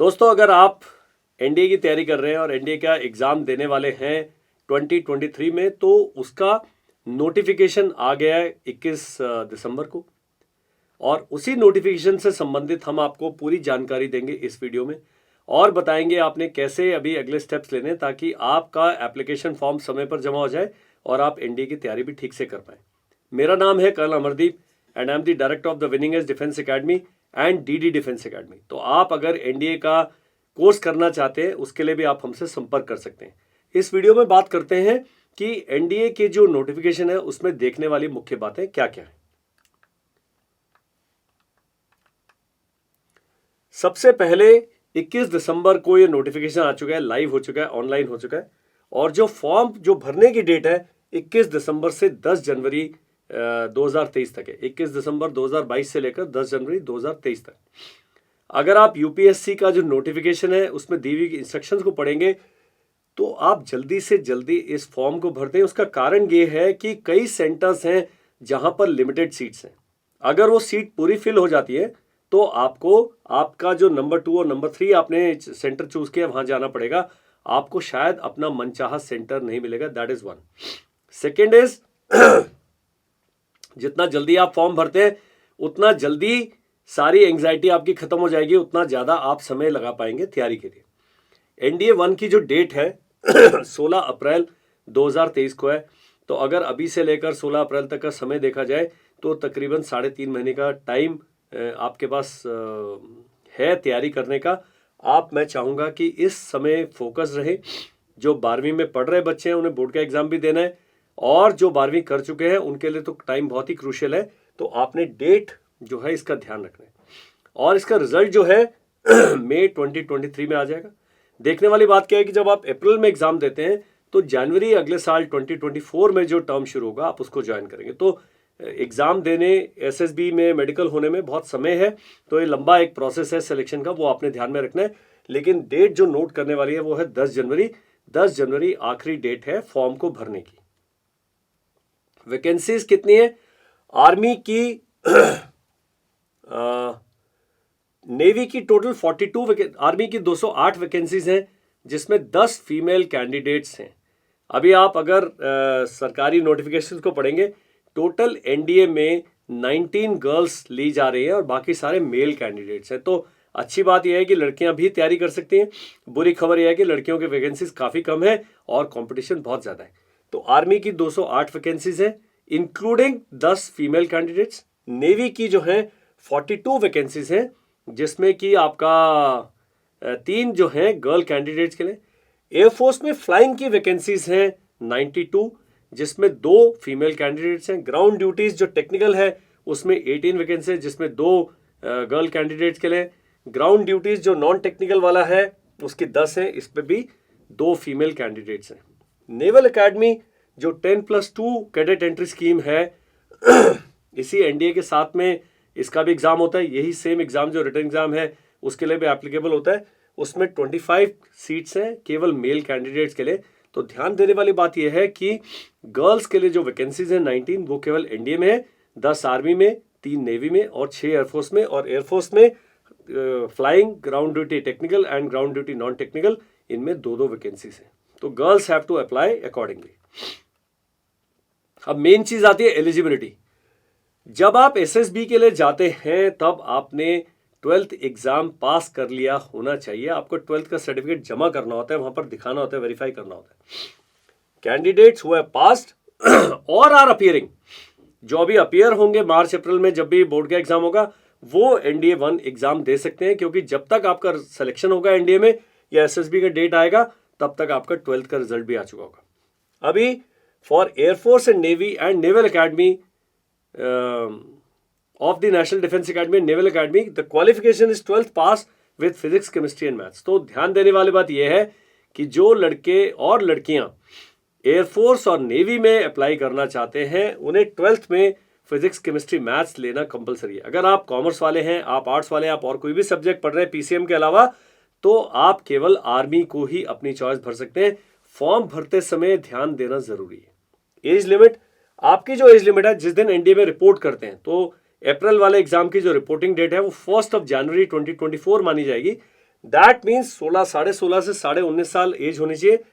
दोस्तों, अगर आप एनडीए की तैयारी कर रहे हैं और एनडीए का एग्ज़ाम देने वाले हैं 2023 में, तो उसका नोटिफिकेशन आ गया है 21 दिसंबर को। और उसी नोटिफिकेशन से संबंधित हम आपको पूरी जानकारी देंगे इस वीडियो में और बताएंगे आपने कैसे अभी अगले स्टेप्स लेने ताकि आपका एप्लीकेशन फॉर्म समय पर जमा हो जाए और आप एनडीए की तैयारी भी ठीक से कर पाएँ। मेरा नाम है colonel Amardeep and I am the director of the winning edge defence academy and DD defence academy. तो आप अगर एनडीए का कोर्स करना चाहते हैं उसके लिए भी आप हमसे संपर्क कर सकते हैं। इस वीडियो में बात करते हैं कि एनडीए के जो नोटिफिकेशन है उसमें देखने वाली मुख्य बातें क्या क्या है। सबसे पहले 21 दिसंबर को ये नोटिफिकेशन आ चुका है, लाइव हो चुका है, ऑनलाइन हो चुका है। और जो फॉर्म जो भरने की डेट है 21 दिसंबर से 10 जनवरी 2023 तक है। 21 दिसंबर 2022 से लेकर 10 जनवरी 2023 तक। अगर आप यूपीएससी का जो नोटिफिकेशन है उसमें दी हुई इंस्ट्रक्शंस को पढ़ेंगे तो आप जल्दी से जल्दी इस फॉर्म को भर दें। उसका कारण ये है कि कई सेंटर्स हैं जहां पर लिमिटेड सीट्स हैं। अगर वो सीट पूरी फिल हो जाती है तो आपको आपका जो नंबर 2 और नंबर 3 आपने सेंटर चूज किया वहां जाना पड़ेगा। आपको शायद अपना मनचाहा सेंटर नहीं मिलेगा। That is one. Second is जितना जल्दी आप फॉर्म भरते हैं उतना जल्दी सारी एंग्जाइटी आपकी खत्म हो जाएगी, उतना ज्यादा आप समय लगा पाएंगे तैयारी के लिए। एनडीए 1 की जो डेट है 16 अप्रैल 2023 को है। तो अगर अभी से लेकर 16 अप्रैल तक का समय देखा जाए तो तकरीबन 3.5 महीने का टाइम आपके पास है तैयारी करने का। मैं चाहूँगा कि इस समय फोकस रहे। जो 12वीं में पढ़ रहे बच्चे हैं उन्हें बोर्ड का एग्जाम भी देना है और जो 12वीं कर चुके हैं उनके लिए तो टाइम बहुत ही क्रूशियल है। तो आपने डेट जो है इसका ध्यान रखना है और इसका रिजल्ट जो है मई 2023 में आ जाएगा। देखने वाली बात क्या है कि जब आप अप्रैल में एग्जाम देते हैं तो जनवरी अगले साल 2024 में जो टर्म शुरू होगा आप उसको ज्वाइन करेंगे। तो एग्जाम देने एसएसबी में मेडिकल होने में बहुत समय है। तो ये लंबा एक प्रोसेस है सिलेक्शन का, वो आपने ध्यान में रखना है। लेकिन डेट जो नोट करने वाली है वो है 10 जनवरी। 10 जनवरी आखिरी डेट है फॉर्म को भरने की। वैकेंसीज कितनी है? आर्मी की नेवी की टोटल 42, आर्मी की 208 वैकेंसीज हैं जिसमें 10 फीमेल कैंडिडेट्स हैं। अभी आप अगर सरकारी नोटिफिकेशन को पढ़ेंगे टोटल एनडीए में 19 गर्ल्स ली जा रही है और बाकी सारे मेल कैंडिडेट्स हैं। तो अच्छी बात यह है कि लड़कियां भी तैयारी कर सकती हैं। बुरी खबर यह है कि लड़कियों के वैकेंसीज काफ़ी कम है और कंपटीशन बहुत ज़्यादा है। तो आर्मी की 208 वैकेंसीज है इंक्लूडिंग 10 फीमेल कैंडिडेट्स। नेवी की जो है 42 वैकेंसीज हैं जिसमें कि आपका 3 जो हैं गर्ल कैंडिडेट्स के लिए। एयरफोर्स में फ्लाइंग की वैकेंसीज हैं 92 जिसमें 2 फीमेल कैंडिडेट्स हैं। ग्राउंड ड्यूटीज जो टेक्निकल है उसमें 18 वैकेंसी है जिसमें 2 गर्ल कैंडिडेट्स के लिए। ग्राउंड ड्यूटीज जो नॉन टेक्निकल वाला है उसकी 10 है, इस पर भी 2 फीमेल कैंडिडेट्स हैं। नेवल एकेडमी जो 10+2 कैडेट एंट्री स्कीम है इसी एनडीए के साथ में इसका भी एग्जाम होता है। यही सेम एग्जाम जो रिटन एग्जाम है उसके लिए भी एप्लीकेबल होता है। उसमें 25 सीट्स हैं केवल मेल कैंडिडेट्स के लिए। तो ध्यान देने वाली बात यह है कि गर्ल्स के लिए जो वैकेंसीज हैं 19 वो केवल एनडीए में है, 10 आर्मी में, 3 नेवी में और 6 एयरफोर्स में। और एयरफोर्स में flying, ground duty technical and ground duty non technical, इनमें 2-2 वैकेंसीज हैं। तो girls have to apply accordingly. अब मेन चीज आती है एलिजिबिलिटी। जब आप एसएसबी के लिए जाते हैं तब आपने 12th एग्जाम पास कर लिया होना चाहिए। आपको 12th का सर्टिफिकेट जमा करना होता है, वहां पर दिखाना होता है, वेरीफाई करना होता है। कैंडिडेट्स हु हैव पास्ड और आर अपीयरिंग, जो अभी अपीयर होंगे मार्च अप्रैल में जब भी बोर्ड का एग्जाम होगा, वो एनडीए 1 एग्जाम दे सकते हैं क्योंकि जब तक आपका सिलेक्शन होगा एनडीए में या एसएसबी का डेट आएगा तब तक आपका 12th का रिजल्ट भी आ चुका होगा। अभी for air force and navy and naval academy of the National Defense Academy and Naval Academy, the qualification is 12th pass with physics, chemistry and maths। तो ध्यान देने वाली बात यह है कि जो लड़के और लड़कियां एयरफोर्स और नेवी में अप्लाई करना चाहते हैं उन्हें 12th में फिजिक्स, केमिस्ट्री, मैथ्स लेना कंपलसरी है। अगर आप कॉमर्स वाले हैं, आप आर्ट्स वाले हैं, आप और कोई भी सब्जेक्ट पढ़ रहे हैं पीसीएम के अलावा, तो आप केवल आर्मी को ही अपनी चॉइस भर सकते हैं। फॉर्म भरते समय ध्यान देना जरूरी है। एज लिमिट, आपकी जो एज लिमिट है जिस दिन एनडीए में रिपोर्ट करते हैं, तो अप्रैल वाले एग्जाम की जो रिपोर्टिंग डेट है वो 1 जनवरी 2024 मानी जाएगी। दैट मीन्स 16, 16.5 से 19.5 साल एज होनी चाहिए,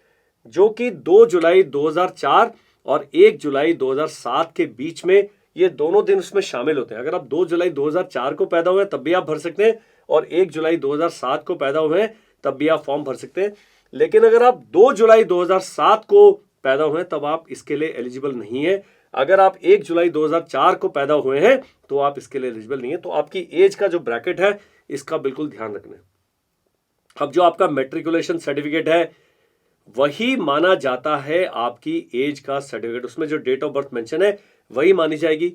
जो कि 2 जुलाई 2004 और 1 जुलाई 2007 के बीच में ये दोनों दिन उसमें शामिल होते हैं। अगर आप 2 जुलाई 2004 को पैदा हुए तब भी आप भर सकते हैं, और 1 जुलाई 2007 को पैदा हुए हैं तब भी आप फॉर्म भर सकते हैं। लेकिन अगर आप 2 जुलाई 2007 को पैदा हुए तब आप इसके लिए एलिजिबल नहीं है। अगर आप 1 जुलाई 2004 को पैदा हुए हैं तो आप इसके लिए एलिजिबल नहीं है। तो आपकी एज का जो ब्रैकेट है इसका बिल्कुल ध्यान रखना है। अब जो आपका मैट्रिकुलेशन सर्टिफिकेट है वही माना जाता है आपकी एज का सर्टिफिकेट, उसमें जो डेट ऑफ बर्थ मेंशन है वही मानी जाएगी।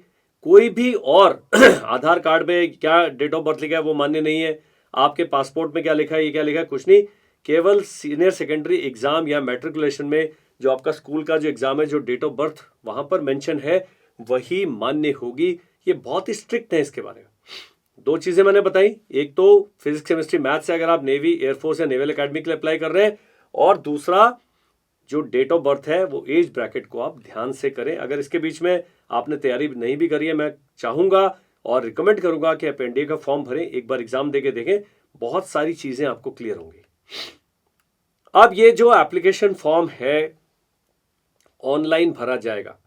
कोई भी और आधार कार्ड में क्या डेट ऑफ बर्थ लिखा है वो मान्य नहीं है, आपके पासपोर्ट में क्या लिखा है, ये क्या लिखा है, कुछ नहीं। केवल सीनियर सेकेंडरी एग्जाम या मैट्रिकुलेशन में जो आपका स्कूल का जो एग्जाम है, जो डेट ऑफ बर्थ वहां पर मेंशन है वही मान्य होगी। ये बहुत ही स्ट्रिक्ट है इसके बारे में। 2 चीजें मैंने बताई, एक तो फिजिक्स केमिस्ट्री मैथ से अगर आप नेवी, एयरफोर्स या नेवल एकेडमी के लिए अप्लाई कर रहे हैं, और दूसरा जो डेट ऑफ बर्थ है वो एज ब्रैकेट को आप ध्यान से करें। अगर इसके बीच में आपने तैयारी नहीं भी करी है, मैं चाहूंगा और रिकमेंड करूंगा कि आप एनडीए का फॉर्म भरें, एक बार एग्जाम देके देखें, बहुत सारी चीजें आपको क्लियर होंगी। अब ये जो एप्लीकेशन फॉर्म है ऑनलाइन भरा जाएगा।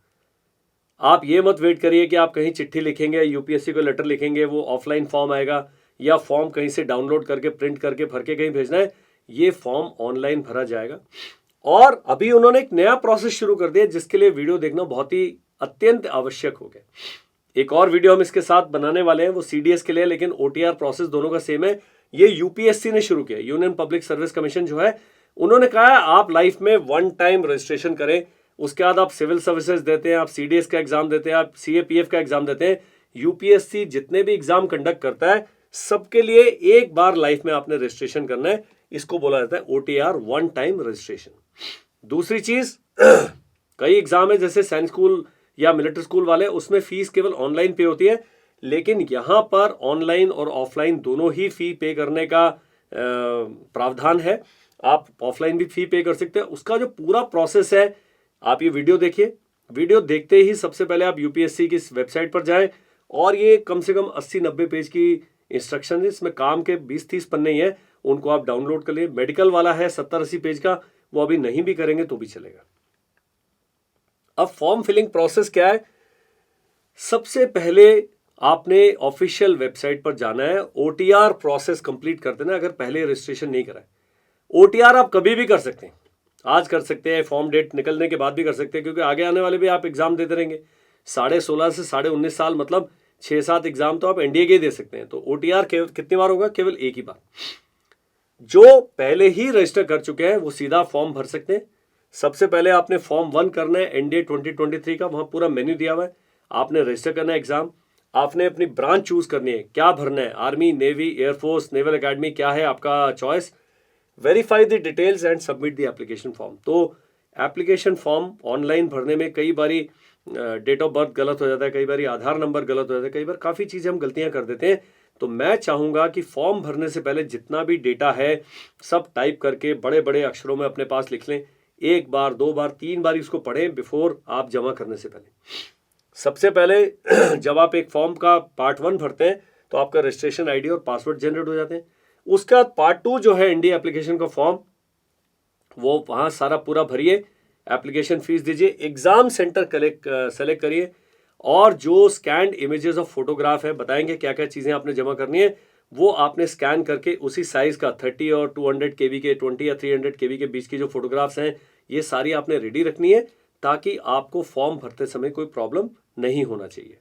आप ये मत वेट करिए कि आप कहीं चिट्ठी लिखेंगे, यूपीएससी को लेटर लिखेंगे, वो ऑफलाइन फॉर्म आएगा, या फॉर्म कहीं से डाउनलोड करके प्रिंट करके भर के कहीं भेजना है। ये फॉर्म ऑनलाइन भरा जाएगा। और अभी उन्होंने एक नया प्रोसेस शुरू कर दिया जिसके लिए वीडियो देखना बहुत ही अत्यंत आवश्यक हो गया। एक और वीडियो हम इसके साथ बनाने वाले हैं, वो सीडीएस के लिए, लेकिन ओटीआर प्रोसेस दोनों का सेम है। ये यूपीएससी ने शुरू किया, यूनियन पब्लिक सर्विस कमीशन जो है, उन्होंने कहा है आप लाइफ में 1 टाइम रजिस्ट्रेशन करें, उसके बाद आप सिविल सर्विसेज देते हैं, आप सीडीएस का एग्जाम देते हैं, आप सीएपीएफ का एग्जाम देते हैं। यूपीएससी जितने भी एग्जाम कंडक्ट करता है सबके लिए एक बार लाइफ में आपने रजिस्ट्रेशन करना है। इसको बोला जाता है ओटीआर, 1 टाइम रजिस्ट्रेशन। दूसरी चीज, कई एग्जाम है जैसे सैनिक स्कूल या मिलिट्री स्कूल वाले, उसमें फीस केवल ऑनलाइन पे होती है, लेकिन यहां पर ऑनलाइन और ऑफलाइन दोनों ही फी पे करने का प्रावधान है। आप ऑफलाइन भी फी पे कर सकते हैं। उसका जो पूरा प्रोसेस है, आप ये वीडियो देखिए। वीडियो देखते ही सबसे पहले आप यूपीएससी की वेबसाइट पर जाएं, और ये कम से कम 80-90 पेज की इंस्ट्रक्शन है, इसमें काम के 20-30 पन्ने ही है, उनको आप डाउनलोड कर लिए। मेडिकल वाला है 70-80 पेज का, वो अभी नहीं भी करेंगे तो भी चलेगा। अब फॉर्म फिलिंग प्रोसेस क्या है? सबसे पहले आपने ऑफिशियल वेबसाइट पर जाना है, ओटीआर प्रोसेस कंप्लीट कर देना अगर पहले रजिस्ट्रेशन नहीं करा है। ओटीआर आप कभी भी कर सकते हैं, आज कर सकते हैं, फॉर्म डेट निकलने के बाद भी कर सकते हैं, क्योंकि आगे आने वाले भी आप एग्जाम देते रहेंगे। 16.5 से 19.5 साल मतलब 6-7 एग्जाम तो आप एनडीए के दे सकते हैं। तो ओटीआर कितनी बार होगा? केवल एक ही बार। जो पहले ही रजिस्टर कर चुके हैं वो सीधा फॉर्म भर सकते हैं। सबसे पहले आपने फॉर्म 1 करना है एनडीए 2023 का, वहां पूरा मेन्यू दिया हुआ है। आपने रजिस्टर करना है एग्जाम, आपने अपनी ब्रांच चूज करनी है, क्या भरना है, army, navy, air force, naval academy, क्या है आपका choice. Verify the details and submit the application form. तो एप्लीकेशन फॉर्म ऑनलाइन भरने में कई बारी डेट ऑफ बर्थ गलत हो जाता है, कई बारी आधार नंबर गलत हो जाता है, कई बार काफ़ी चीज़ें हम गलतियां कर देते हैं। तो मैं चाहूँगा कि फॉर्म भरने से पहले जितना भी डेटा है सब टाइप करके बड़े बड़े अक्षरों में अपने पास लिख लें। 1 बार, 2 बार, 3 बार इसको पढ़ें बिफोर आप जमा करने से पहले। सबसे पहले जब आप एक फॉर्म का पार्ट 1 भरते हैं तो आपका रजिस्ट्रेशन आईडी और पासवर्ड जनरेट हो जाते हैं। उसके बाद पार्ट 2 जो है एनडीए एप्लीकेशन का फॉर्म, वो वहाँ सारा पूरा भरिए, एप्लीकेशन फीस दीजिए, एग्जाम सेंटर सेलेक्ट करिए, और जो स्कैन्ड इमेजेस ऑफ फोटोग्राफ है, बताएंगे क्या क्या चीज़ें आपने जमा करनी है, वो आपने स्कैन करके उसी साइज़ का 30 और 200 केबी के, 20 या 300 केबी के बीच की जो फोटोग्राफ्स हैं, ये सारी आपने रेडी रखनी है, ताकि आपको फॉर्म भरते समय कोई प्रॉब्लम नहीं होना चाहिए।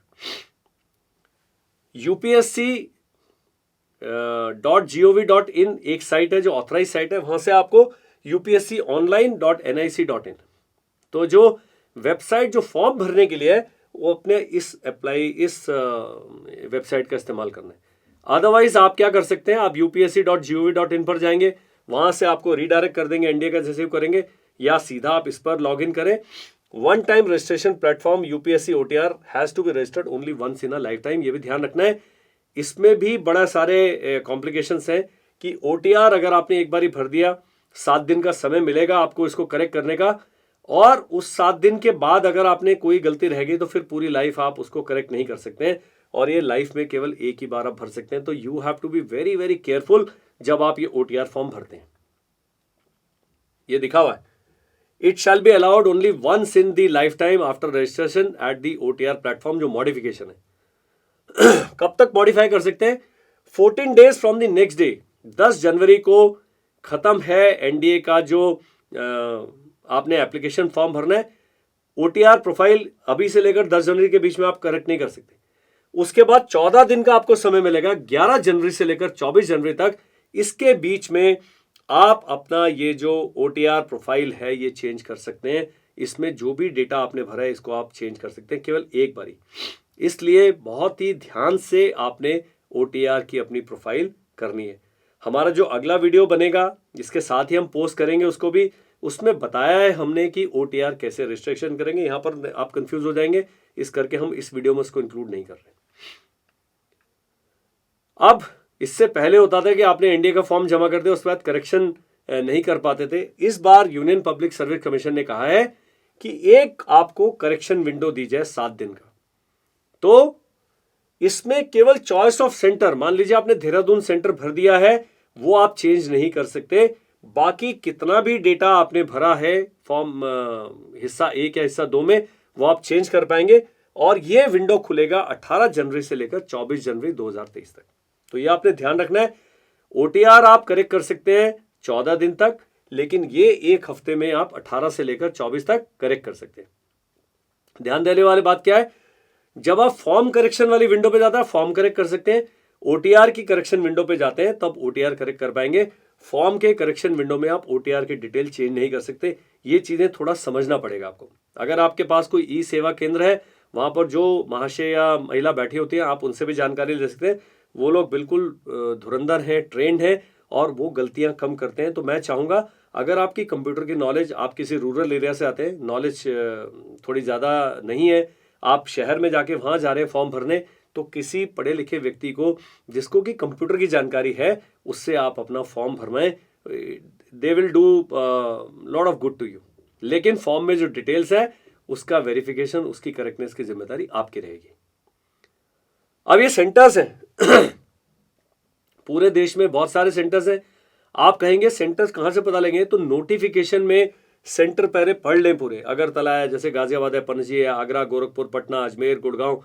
upsc.gov.in एक साइट है जो ऑथराइज साइट है, वहां से आपको upsconline.nic.in, तो जो वेबसाइट जो फॉर्म भरने के लिए है वो अपने इस वेबसाइट का इस्तेमाल करना है। अदरवाइज आप क्या कर सकते हैं, आप upsc.gov.in पर जाएंगे, वहां से आपको रीडायरेक्ट कर देंगे एनडीए का जैसे करेंगे, या सीधा आप इस पर लॉग इन करें। 1 time registration platform UPSC OTR has to be registered only once in a life time, ये भी ध्यान रखना है। इसमें भी बड़ा सारे कॉम्प्लिकेशंस हैं कि ओटीआर अगर आपने एक बार ही भर दिया, 7 दिन का समय मिलेगा आपको इसको करेक्ट करने का, और उस 7 दिन के बाद अगर आपने कोई गलती रह गई तो फिर पूरी लाइफ आप उसको करेक्ट नहीं कर सकते हैं, और ये लाइफ में केवल एक ही बार आप भर सकते हैं। तो you have to be very very careful जब आप ये OTR फॉर्म भरते हैं। ये दिखा हुआ है, it shall be allowed only once in the life time after registration at the OTR platform. जो मॉडिफिकेशन है कब तक मॉडिफाई कर सकते हैं? 14 days from the next day. 10 जनवरी को खत्म है NDA का जो आपने एप्लीकेशन फॉर्म भरना है। OTR प्रोफाइल अभी से लेकर 10 जनवरी के बीच में आप करेक्ट नहीं कर सकते। उसके बाद 14 दिन का आपको समय मिलेगा, 11 जनवरी से लेकर 24 जनवरी तक। इसके बीच में आप अपना ये जो OTR प्रोफाइल है ये चेंज कर सकते हैं। इसमें जो भी डेटा आपने भरा है इसको आप चेंज कर सकते हैं केवल एक बारी। इसलिए बहुत ही ध्यान से आपने OTR की अपनी प्रोफाइल करनी है। हमारा जो अगला वीडियो बनेगा जिसके साथ ही हम पोस्ट करेंगे उसको भी, उसमें बताया है हमने कि OTR कैसे रजिस्ट्रेशन करेंगे। यहाँ पर आप कंफ्यूज हो जाएंगे, इस करके हम इस वीडियो में उसको इंक्लूड नहीं कर रहे। अब इससे पहले होता था कि आपने NDA का फॉर्म जमा कर दिया, उसके बाद करेक्शन नहीं कर पाते थे। इस बार यूनियन पब्लिक सर्विस कमीशन ने कहा है कि एक आपको करेक्शन विंडो दी जाए 7 दिन का। तो इसमें केवल चॉइस ऑफ सेंटर, मान लीजिए आपने देहरादून सेंटर भर दिया है, वो आप चेंज नहीं कर सकते। बाकी कितना भी डेटा आपने भरा है फॉर्म हिस्सा 1 या हिस्सा 2 में, वो आप चेंज कर पाएंगे। और ये विंडो खुलेगा 18 जनवरी से लेकर 24 जनवरी 2023 तक। तो ये आपने ध्यान रखना है। OTR आप करेक्ट कर सकते हैं 14 दिन तक, लेकिन ये एक हफ्ते में आप 18 से लेकर 24 तक करेक्ट कर सकते हैं। ध्यान देने वाली बात क्या है, जब आप फॉर्म करेक्शन वाली विंडो पे जाता है फॉर्म करेक्ट कर सकते हैं, OTR की करेक्शन विंडो पे जाते हैं तब OTR करेक्ट कर पाएंगे। फॉर्म के करेक्शन विंडो में आप OTR की डिटेल चेंज नहीं कर सकते। ये चीजें थोड़ा समझना पड़ेगा आपको। अगर आपके पास कोई ई सेवा केंद्र है, वहां पर जो महाशय या महिला बैठी होती है, आप उनसे भी जानकारी ले सकते हैं। वो लोग बिल्कुल धुरंधर हैं, ट्रेंड हैं और वो गलतियां कम करते हैं। तो मैं चाहूंगा अगर आपकी कंप्यूटर की नॉलेज, आप किसी रूरल एरिया से आते हैं, नॉलेज थोड़ी ज़्यादा नहीं है, आप शहर में जाके वहाँ जा रहे हैं फॉर्म भरने, तो किसी पढ़े लिखे व्यक्ति को जिसको कि कंप्यूटर की जानकारी है उससे आप अपना फॉर्म भरवाएं। They will do lot of good to you. लेकिन फॉर्म में जो डिटेल्स है उसका वेरिफिकेशन, उसकी करेक्टनेस की जिम्मेदारी आपकी रहेगी। अब ये सेंटर्स हैं पूरे देश में बहुत सारे सेंटर्स हैं। आप कहेंगे सेंटर्स कहाँ से पता लगेंगे, तो नोटिफिकेशन में सेंटर पहले पढ़ लें पूरे। अगरतला है, जैसे गाजियाबाद है, पणजी है, आगरा, गोरखपुर, पटना, अजमेर, गुड़गांव,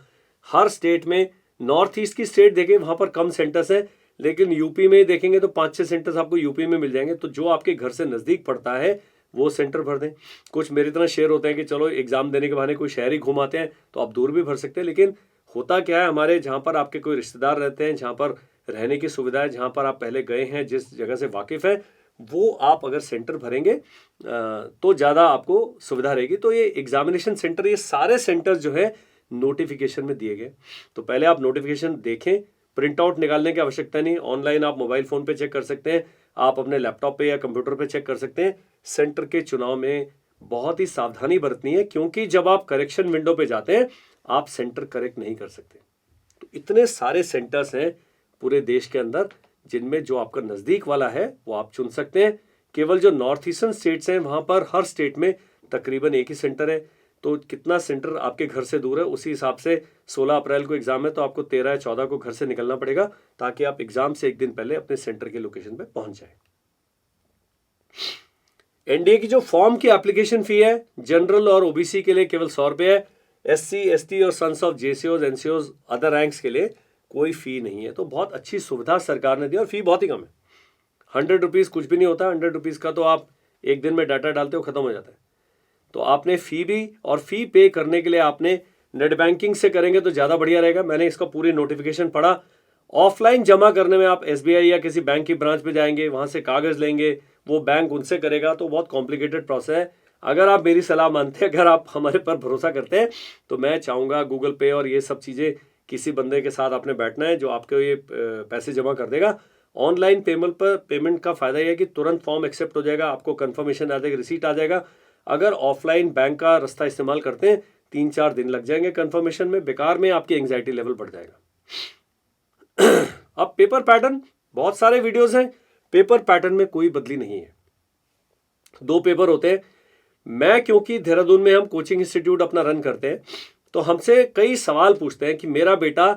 हर स्टेट में। नॉर्थ ईस्ट की स्टेट देखें वहाँ पर कम सेंटर्स हैं, लेकिन यूपी में देखेंगे तो 5-6 सेंटर्स आपको यूपी में मिल जाएंगे। तो जो आपके घर से नज़दीक पड़ता है वो सेंटर भर दें। कुछ मेरी तरह शेयर होते हैं कि चलो एग्जाम देने के बहाने कोई शहर ही घुमाते हैं, तो आप दूर भी भर सकते हैं। लेकिन होता क्या है, हमारे जहाँ पर आपके कोई रिश्तेदार रहते हैं, जहाँ पर रहने की सुविधा है, जहाँ पर आप पहले गए हैं, जिस जगह से वाकिफ़ है, वो आप अगर सेंटर भरेंगे तो ज़्यादा आपको सुविधा रहेगी। तो ये एग्जामिनेशन सेंटर, ये सारे सेंटर जो है नोटिफिकेशन में दिए गए। तो पहले आप नोटिफिकेशन देखें, प्रिंट आउट निकालने की आवश्यकता नहीं, ऑनलाइन आप मोबाइल फ़ोन पे चेक कर सकते हैं, आप अपने लैपटॉप पे या कंप्यूटर पे चेक कर सकते हैं। सेंटर के चुनाव में बहुत ही सावधानी बरतनी है, क्योंकि जब आप करेक्शन विंडो पे जाते हैं आप सेंटर करेक्ट नहीं कर सकते। तो इतने सारे सेंटर्स हैं पूरे देश के अंदर, जिनमें जो आपका नज़दीक वाला है वो आप चुन सकते हैं। केवल जो नॉर्थ ईस्टर्न स्टेट्स हैं वहाँ पर हर स्टेट में तकरीबन एक ही सेंटर है। तो कितना सेंटर आपके घर से दूर है उसी हिसाब से 16 अप्रैल को एग्ज़ाम है, तो आपको 13 या 14 को घर से निकलना पड़ेगा, ताकि आप एग्ज़ाम से एक दिन पहले अपने सेंटर के लोकेशन पे पहुंच जाए। NDA की जो फॉर्म की एप्लीकेशन फ़ी है, जनरल और OBC के लिए केवल 100 रुपये है। SC, ST और sons of JCOs, NCOs, other ranks के लिए कोई फ़ी नहीं है। तो बहुत अच्छी सुविधा सरकार ने दी और फ़ी बहुत ही कम है। 100 रुपीज़ कुछ भी नहीं होता। 100 रुपीज़ का तो आप एक दिन में डाटा डालते हो, ख़त्म हो जाता है। तो आपने फ़ी भी, और फ़ी पे करने के लिए आपने नेट बैंकिंग से करेंगे तो ज़्यादा बढ़िया रहेगा। मैंने इसका पूरी नोटिफिकेशन पढ़ा। ऑफलाइन जमा करने में आप SBI या किसी बैंक की ब्रांच पे जाएंगे, वहाँ से कागज़ लेंगे, वो बैंक उनसे करेगा, तो बहुत कॉम्प्लिकेटेड प्रोसेस है। अगर आप मेरी सलाह मानते हैं, अगर आप हमारे पर भरोसा करते हैं, तो मैं चाहूँगा गूगल पे और ये सब चीज़ें किसी बंदे के साथ आपने बैठना है जो आपको ये पैसे जमा कर देगा। ऑनलाइन पेमेंट का फ़ायदा यह है कि तुरंत फॉर्म एक्सेप्ट हो जाएगा, आपको कन्फर्मेशन आ जाएगा, रिसीट आ जाएगा। अगर ऑफलाइन बैंक का रास्ता इस्तेमाल करते हैं 3-4 दिन लग जाएंगे कन्फर्मेशन में, बेकार में आपकी एंग्जाइटी लेवल बढ़ जाएगा। अब पेपर पैटर्न, बहुत सारे वीडियोस हैं, पेपर पैटर्न में कोई बदली नहीं है। 2 पेपर होते हैं। मैं, क्योंकि देहरादून में हम कोचिंग इंस्टीट्यूट अपना रन करते हैं, तो हमसे कई सवाल पूछते हैं कि मेरा बेटा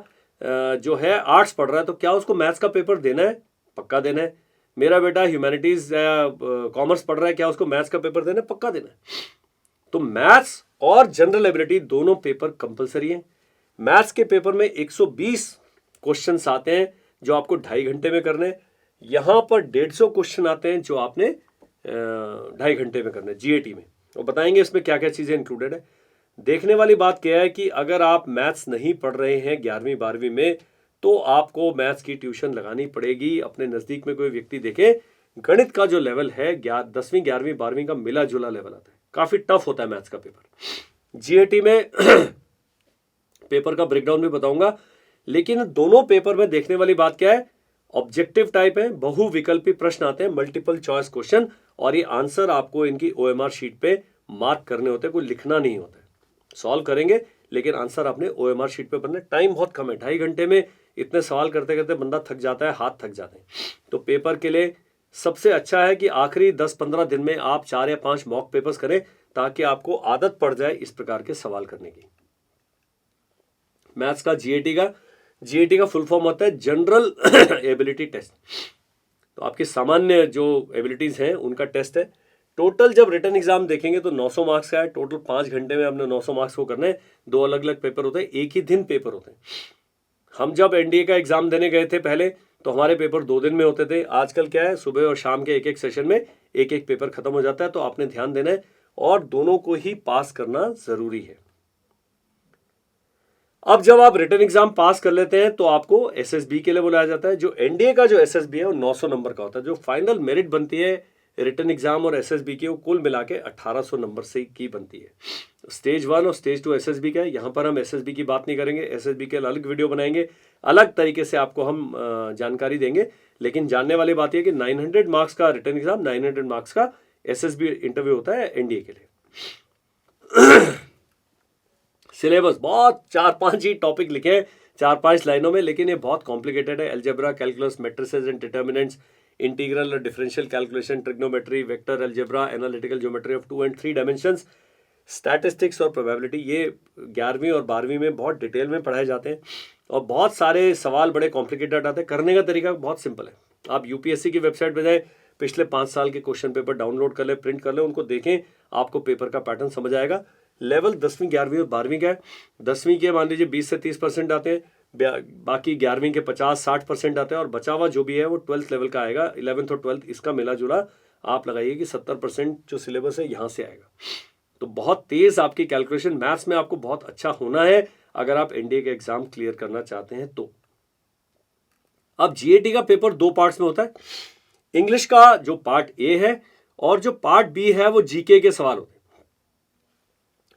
जो है आर्ट्स पढ़ रहा है, तो क्या उसको मैथ्स का पेपर देना है? पक्का देना है। मेरा बेटा ह्यूमैनिटीज या कॉमर्स पढ़ रहा है, क्या उसको मैथ्स का पेपर देना? पक्का देना है। तो मैथ्स और जनरल एबिलिटी दोनों पेपर कंपलसरी हैं। मैथ्स के पेपर में 120 क्वेश्चंस आते हैं जो आपको 2.5 घंटे में करने, यहां पर 150 क्वेश्चन आते हैं जो आपने 2.5 घंटे में करने जीएटी में, और बताएंगे इसमें क्या क्या चीजें इंक्लूडेड है। देखने वाली बात क्या है कि अगर आप मैथ्स नहीं पढ़ रहे हैं 11वीं 12वीं में, तो आपको मैथ्स की ट्यूशन लगानी पड़ेगी। अपने नजदीक में कोई व्यक्ति देखे, गणित का जो लेवल है 10वीं 11वीं 12वीं का मिला जुला लेवल आता है, काफी टफ होता है मैथ्स का पेपर। जीएटी में पेपर का ब्रेकडाउन भी बताऊंगा, लेकिन दोनों पेपर में देखने वाली बात क्या है, ऑब्जेक्टिव टाइप है, बहुविकल्पी प्रश्न आते हैं, मल्टीपल चॉइस क्वेश्चन, और ये आंसर आपको इनकी ओएमआर शीट पे मार्क करने होते हैं, कोई लिखना नहीं होता है। सॉल्व करेंगे लेकिन आंसर आपने ओएमआर शीट पे बनना। टाइम बहुत कम है, 2.5 घंटे में इतने सवाल करते करते बंदा थक जाता है, हाथ थक जाते हैं। तो पेपर के लिए सबसे अच्छा है कि आखिरी 10-15 दिन में आप 4 या 5 मॉक पेपर्स करें, ताकि आपको आदत पड़ जाए इस प्रकार के सवाल करने की। मैथ्स का जीएटी का फुल फॉर्म होता है जनरल एबिलिटी टेस्ट। तो आपकी सामान्य जो एबिलिटीज हैं उनका टेस्ट है। टोटल जब रिटन एग्जाम देखेंगे तो 900 मार्क्स का है। टोटल 5 घंटे में हमने 900 मार्क्स को करने, 2 अलग अलग पेपर होते हैं, एक ही दिन पेपर होते हैं। हम जब एनडीए का एग्जाम देने गए थे पहले, तो हमारे पेपर 2 दिन में होते थे। आजकल क्या है, सुबह और शाम के एक सेशन में एक पेपर खत्म हो जाता है। तो आपने ध्यान देना है और दोनों को ही पास करना जरूरी है। अब जब आप रिटन एग्जाम पास कर लेते हैं तो आपको एसएसबी के लिए बुलाया जाता है। जो एनडीए का जो एसएसबी है वो 900 नंबर का होता है। जो फाइनल मेरिट बनती है रिटन एग्जाम और एसएसबी की, वो कुल मिला के 1800 नंबर से की बनती है। स्टेज 1 और स्टेज 2 एसएसबी का है। यहाँ पर हम एसएसबी की बात नहीं करेंगे, एसएसबी के अलग वीडियो बनाएंगे, अलग तरीके से आपको हम जानकारी देंगे। लेकिन जानने वाली बात यह कि 900 मार्क्स का रिटन एग्जाम, 900 मार्क्स का एसएसबी इंटरव्यू होता है एनडीए के लिए। सिलेबस बहुत 4-5 ही टॉपिक लिखे हैं 4-5 लाइनों में, लेकिन ये बहुत कॉम्प्लिकेटेड है। Algebra, calculus, matrices and determinants, integral और differential calculation, trigonometry, vector algebra, analytical geometry of 2 and 3 dimensions, statistics और प्रोबेबिलिटी, ये 11वीं और 12वीं में बहुत डिटेल में पढ़ाए जाते हैं। और बहुत सारे सवाल बड़े कॉम्प्लिकेटेड आते हैं। करने का तरीका बहुत सिंपल है। आप यूपीएससी की वेबसाइट पर जाए, पिछले 5 साल के क्वेश्चन पेपर डाउनलोड कर ले, प्रिंट कर ले, उनको देखें, आपको पेपर का पैटर्न समझ आएगा। लेवल 10वीं 11वीं और 12वीं का है। 10वीं के मान लीजिए 20 से 30% आते हैं, बाकी 11वीं के 50-60% आते हैं, और बचा हुआ जो भी है वो 12th लेवल का आएगा। 11th और 12th इसका मिला जुला आप लगाइए कि 70% जो सिलेबस है यहाँ से आएगा। तो बहुत तेज आपकी कैलकुलेशन, मैथ्स में आपको बहुत अच्छा होना है अगर आप एनडीए का एग्जाम क्लियर करना चाहते हैं तो। अब जीएटी का पेपर 2 पार्ट्स में होता है। इंग्लिश का जो पार्ट ए है और जो पार्ट बी है वो जीके के सवाल होते हैं।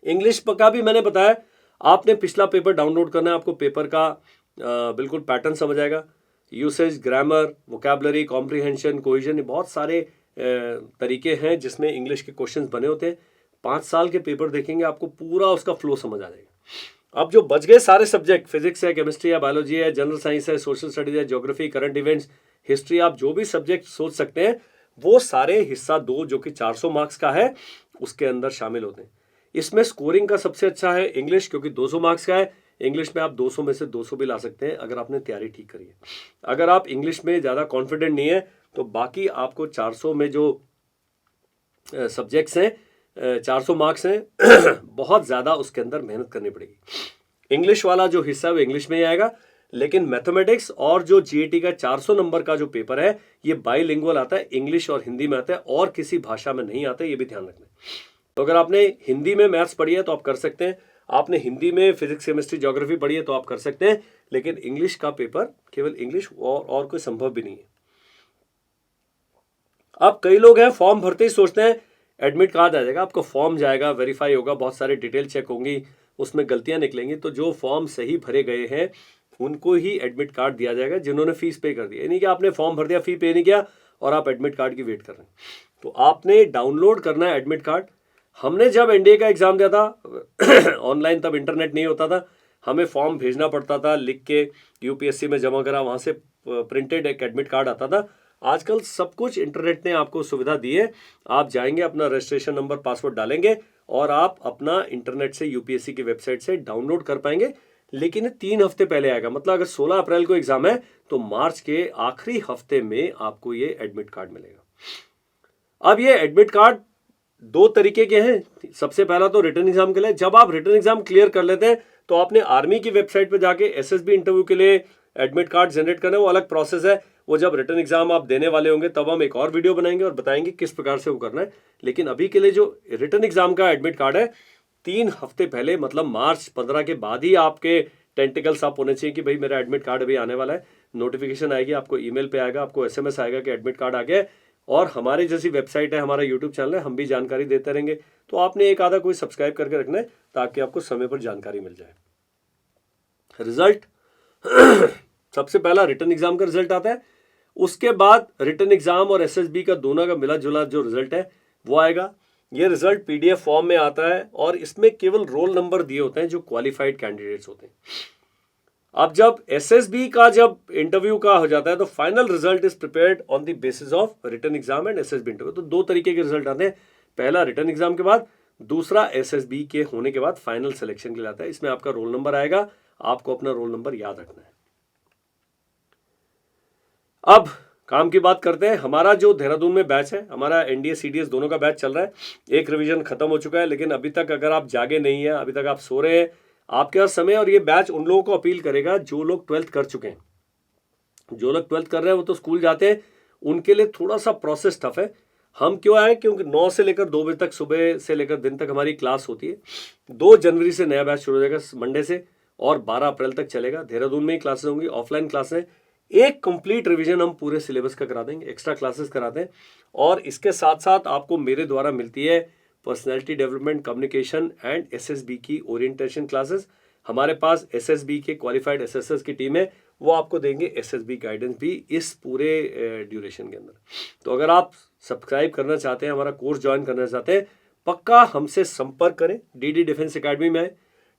इंग्लिश का भी मैंने बताया, आपने पिछला पेपर डाउनलोड करना है, आपको पेपर का बिल्कुल पैटर्न समझ आएगा। Usage, grammar, vocabulary, comprehension, cohesion, बहुत सारे तरीके हैं जिसमें इंग्लिश के क्वेश्चंस बने होते हैं। 5 साल के पेपर देखेंगे आपको पूरा उसका फ्लो समझ आ जाएगा। अब जो बच गए सारे सब्जेक्ट, फिजिक्स है, केमिस्ट्री है, बायोलॉजी है, जनरल साइंस है, सोशल स्टडीज है, ज्योग्राफी, करंट इवेंट्स, हिस्ट्री, आप जो भी सब्जेक्ट सोच सकते हैं वो सारे हिस्सा 2 जो कि 400 मार्क्स का है उसके अंदर शामिल होते हैं। इसमें स्कोरिंग का सबसे अच्छा है इंग्लिश, क्योंकि 200 मार्क्स का है। इंग्लिश में आप 200 में से 200 भी ला सकते हैं अगर आपने तैयारी ठीक करी है। अगर आप इंग्लिश में ज़्यादा कॉन्फिडेंट नहीं है तो बाकी आपको 400 में जो सब्जेक्ट्स हैं, 400 मार्क्स हैं, बहुत ज़्यादा उसके अंदर मेहनत करनी पड़ेगी। इंग्लिश वाला जो हिस्सा है वो इंग्लिश में ही आएगा, लेकिन मैथमेटिक्स और जो जीएटी का 400 नंबर का जो पेपर है ये बाइलिंगुअल आता है, इंग्लिश और हिंदी में आता है, और किसी भाषा में नहीं आता है, ये भी ध्यान रखना। तो अगर आपने हिंदी में मैथ्स पढ़ी है तो आप कर सकते हैं, आपने हिंदी में फिजिक्स, केमिस्ट्री, ज्योग्राफी पढ़ी है तो आप कर सकते हैं, लेकिन इंग्लिश का पेपर केवल इंग्लिश और कोई संभव भी नहीं है। अब कई लोग हैं फॉर्म भरते ही सोचते हैं एडमिट कार्ड आ जाएगा, आपका फॉर्म जाएगा, वेरीफाई होगा, बहुत सारे डिटेल चेक होंगी, उसमें गलतियां निकलेंगी। तो जो फॉर्म सही भरे गए हैं उनको ही एडमिट कार्ड दिया जाएगा, जिन्होंने फीस पे कर दी। यानी कि आपने फॉर्म भर दिया, फी पे नहीं किया और आप एडमिट कार्ड की वेट कर रहे हैं, तो आपने डाउनलोड करना है एडमिट कार्ड। हमने जब एनडीए का एग्जाम दिया था ऑनलाइन, तब इंटरनेट नहीं होता था, हमें फॉर्म भेजना पड़ता था, लिख के यूपीएससी में जमा करा, वहां से प्रिंटेड एक एडमिट कार्ड आता था। आजकल सब कुछ इंटरनेट ने आपको सुविधा दी है। आप जाएंगे, अपना रजिस्ट्रेशन नंबर, पासवर्ड डालेंगे और आप अपना इंटरनेट से यूपीएससी की वेबसाइट से डाउनलोड कर पाएंगे। लेकिन ये 3 हफ्ते पहले आएगा। मतलब अगर 16 अप्रैल को एग्जाम है तो मार्च के आखिरी हफ्ते में आपको ये एडमिट कार्ड मिलेगा। अब ये एडमिट कार्ड 2 तरीके के हैं। सबसे पहला तो रिटन एग्जाम के लिए, जब आप रिटन एग्जाम क्लियर कर लेते हैं तो आपने आर्मी की वेबसाइट पर जाके एसएसबी इंटरव्यू के लिए एडमिट कार्ड जनरेट करना है, वो अलग प्रोसेस है। वो जब रिटन एग्जाम आप देने वाले होंगे तब हम एक और वीडियो बनाएंगे और बताएंगे किस प्रकार से वो करना है। लेकिन अभी के लिए जो रिटन एग्जाम का एडमिट कार्ड है, 3 हफ्ते पहले मतलब मार्च 15 के बाद ही आपके टेंटिकल्स अप होने चाहिए कि भाई मेरा एडमिट कार्ड अभी आने वाला है। नोटिफिकेशन आएगी, आपको ईमेल पे आएगा, आपको एसएमएस आएगा कि एडमिट कार्ड आ गया है। और हमारे जैसी वेबसाइट है, हमारा यूट्यूब चैनल है, हम भी जानकारी देते रहेंगे। तो आपने एक आधा कोई सब्सक्राइब करके रखना है ताकि आपको समय पर जानकारी मिल जाए। रिजल्ट सबसे पहला रिटन एग्जाम का रिजल्ट आता है, उसके बाद रिटन एग्जाम और एसएसबी का दोनों का मिला जुला जो रिजल्ट है वो आएगा। ये रिजल्ट पीडीएफ फॉर्म में आता है और इसमें केवल रोल नंबर दिए होते हैं जो क्वालिफाइड कैंडिडेट्स होते हैं। अब जब एसएसबी का जब इंटरव्यू का हो जाता है तो final result is prepared on the basis of written exam and SSB interview. तो 2 तरीके के रिजल्ट आते हैं, पहला रिटन एग्जाम के बाद, दूसरा एसएसबी के होने के बाद फाइनल सिलेक्शन के लिए आता है। इसमें आपका रोल नंबर आएगा, आपको अपना रोल नंबर याद रखना है। अब काम की बात करते हैं। हमारा जो देहरादून में बैच है, हमारा एनडीए सीडीएस दोनों का बैच चल रहा है। एक रिवीजन खत्म हो चुका है, लेकिन अभी तक अगर आप जागे नहीं है, अभी तक आप सो रहे हैं, आपके पास समय। और ये बैच उन लोगों को अपील करेगा जो लोग 12th कर चुके हैं। जो लोग 12th कर रहे हैं वो तो स्कूल जाते हैं, उनके लिए थोड़ा सा प्रोसेस टफ है। हम क्यों आए? क्योंकि 9 से लेकर 2 बजे तक, सुबह से लेकर दिन तक हमारी क्लास होती है। 2 जनवरी से नया बैच शुरू हो जाएगा मंडे से, और 12 अप्रैल तक चलेगा। देहरादून में ही क्लासेस होंगी, ऑफलाइन क्लासेस। एक कंप्लीट रिवीजन हम पूरे सिलेबस का करा देंगे, एक्स्ट्रा क्लासेस कराते हैं। और इसके साथ साथ आपको मेरे द्वारा मिलती है personality development, communication and SSB की ओरिएंटेशन क्लासेस। हमारे पास एसएसबी के क्वालिफाइड एसएसएस की टीम है, वो आपको देंगे एसएसबी गाइडेंस भी इस पूरे ड्यूरेशन के अंदर। तो अगर आप सब्सक्राइब करना चाहते हैं, हमारा कोर्स ज्वाइन करना चाहते हैं, पक्का हमसे संपर्क करें। डीडी डिफेंस एकेडमी में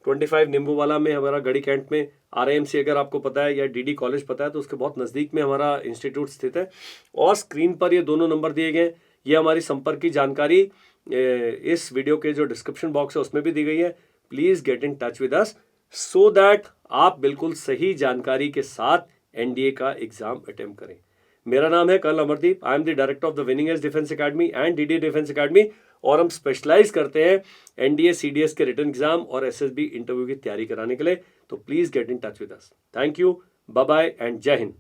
25 नींबूवाला में हमारा गढ़ी कैंट में, आरएएमसी अगर आपको पता है या डीडी कॉलेज पता है तो उसके बहुत नज़दीक में हमारा इंस्टीट्यूट स्थित है। और स्क्रीन पर ये दोनों नंबर दिए गए, ये हमारी संपर्क की जानकारी इस वीडियो के जो डिस्क्रिप्शन बॉक्स है उसमें भी दी गई है। Please get in touch with us so that आप बिल्कुल सही जानकारी के साथ एनडीए का एग्जाम अटेम्प्ट करें। मेरा नाम है colonel Amardeep, I am the director of the winning edge defence academy and DD defence academy, और हम स्पेशलाइज करते हैं एनडीए सीडीएस के रिटन एग्जाम और एसएसबी इंटरव्यू की तैयारी कराने के लिए। तो please get in touch with us. Thank you, bye bye and जय हिंद।